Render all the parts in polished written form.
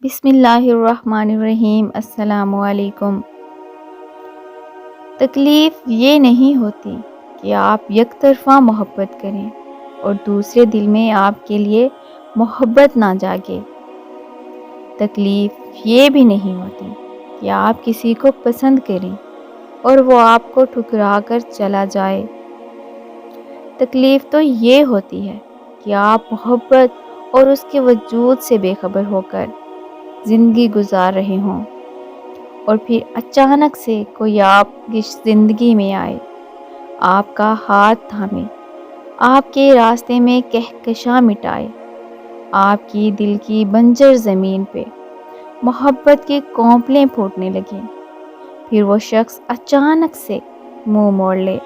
بسم اللہ الرحمن الرحیم۔ السلام علیکم۔ تکلیف یہ نہیں ہوتی کہ آپ یک طرفہ محبت کریں اور دوسرے دل میں آپ کے لیے محبت نہ جاگے۔ تکلیف یہ بھی نہیں ہوتی کہ آپ کسی کو پسند کریں اور وہ آپ کو ٹھکرا کر چلا جائے۔ تکلیف تو یہ ہوتی ہے کہ آپ محبت اور اس کے وجود سے بے خبر ہو کر زندگی گزار رہے ہوں اور پھر اچانک سے کوئی آپ کی زندگی میں آئے، آپ کا ہاتھ تھامے، آپ کے راستے میں کہکشاں مٹائے، آپ کی دل کی بنجر زمین پہ محبت کے کونپلیں پھوٹنے لگے، پھر وہ شخص اچانک سے منہ موڑ لے۔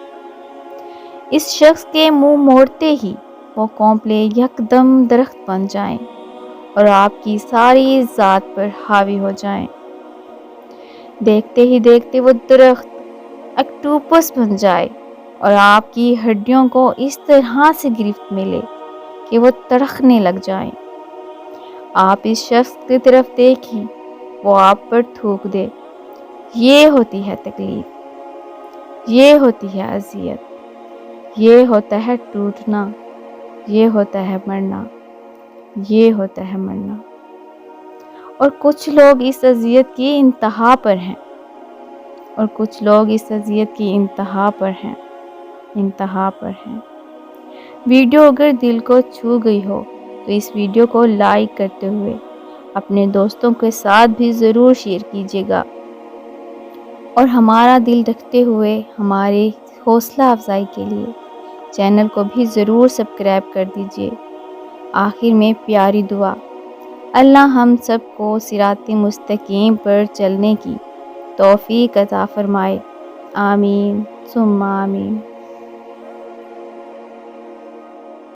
اس شخص کے منہ موڑتے ہی وہ کونپلیں یکدم درخت بن جائیں اور آپ کی ساری ذات پر حاوی ہو جائیں۔ دیکھتے ہی دیکھتے وہ درخت اکٹوپس بن جائے اور آپ کی ہڈیوں کو اس طرح سے گرفت میں لے کہ وہ تڑکنے لگ جائیں۔ آپ اس شخص کی طرف دیکھیں، وہ آپ پر تھوک دے۔ یہ ہوتی ہے تکلیف، یہ ہوتی ہے اذیت، یہ ہوتا ہے ٹوٹنا، یہ ہوتا ہے مرنا، یہ ہوتا ہے مرنا۔ اور کچھ لوگ اس اذیت کی انتہا پر ہیں، اور کچھ لوگ اس اذیت کی انتہا پر ہیں، انتہا پر ہیں۔ ویڈیو اگر دل کو چھو گئی ہو تو اس ویڈیو کو لائک کرتے ہوئے اپنے دوستوں کے ساتھ بھی ضرور شیئر کیجیے گا، اور ہمارا دل رکھتے ہوئے ہماری حوصلہ افزائی کے لیے چینل کو بھی ضرور سبسکرائب کر دیجیے۔ آخر میں پیاری دعا، اللہ ہم سب کو صراط مستقیم پر چلنے کی توفیق عطا فرمائے۔ آمین ثم آمین۔